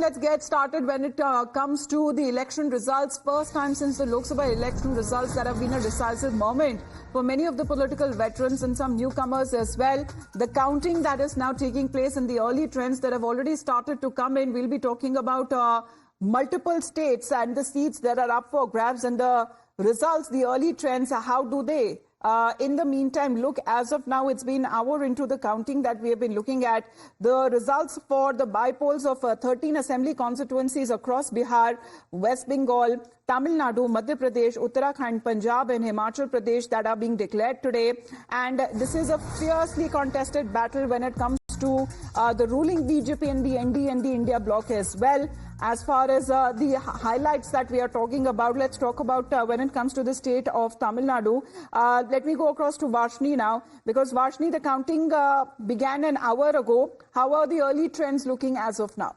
let's get started when it comes to the election results. First time since the Lok Sabha election results that have been a decisive moment for many of the political veterans and some newcomers as well. The counting that is now taking place and the early trends that have already started to come in. We'll be talking about multiple states and the seats that are up for grabs and the results, the early trends, how do they? In the meantime, look, as of now, it's been an hour into the counting that we have been looking at. The results for the by-polls of 13 assembly constituencies across Bihar, West Bengal, Tamil Nadu, Madhya Pradesh, Uttarakhand, Punjab and Himachal Pradesh that are being declared today. And this is a fiercely contested battle when it comes to the ruling BJP and the ND and the India bloc as well. As far as the highlights that we are talking about, let's talk about when it comes to the state of Tamil Nadu. Let me go across to Varshni now, because Varshni, the counting began an hour ago. How are the early trends looking as of now?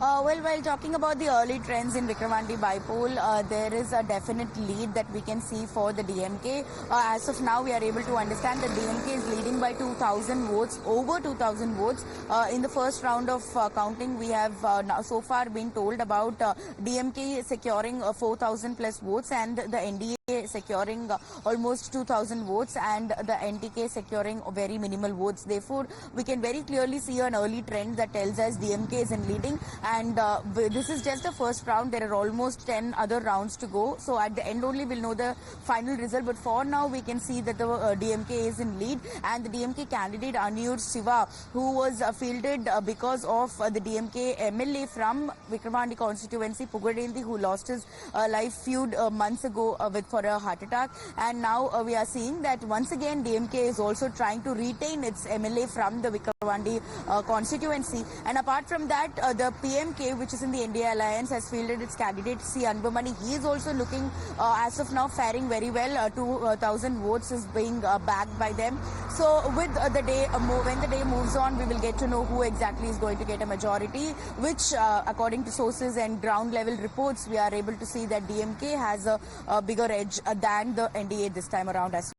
Well, while talking about the early trends in Vikramandi by-poll, there is a definite lead that we can see for the DMK. As of now, we are able to understand that DMK is leading by 2,000 votes, over 2,000 votes. In the first round of counting, we have now so far been told about DMK securing 4,000 plus votes and the NDA securing almost 2,000 votes and the NTK securing very minimal votes. Therefore, we can very clearly see an early trend that tells us DMK is in leading. And this is just the first round. There are almost 10 other rounds to go. So at the end only we'll know the final result. But for now we can see that the DMK is in lead. And the DMK candidate Aniyur Siva, who was fielded because of the DMK MLA from Vikramandi constituency, Pugadendi, who lost his life feud months ago for a heart attack. And now we are seeing that once again DMK is also trying to retain its MLA from the Vikramandi constituency. And apart from that, the PMK, which is in the India Alliance, has fielded its candidate C. Anbumani. He is also looking, as of now, faring very well. 2,000 votes is being backed by them. So with the day, when the day moves on, we will get to know who exactly is going to get a majority, which according to sources and ground level reports, we are able to see that DMK has a bigger edge than the NDA this time around as well.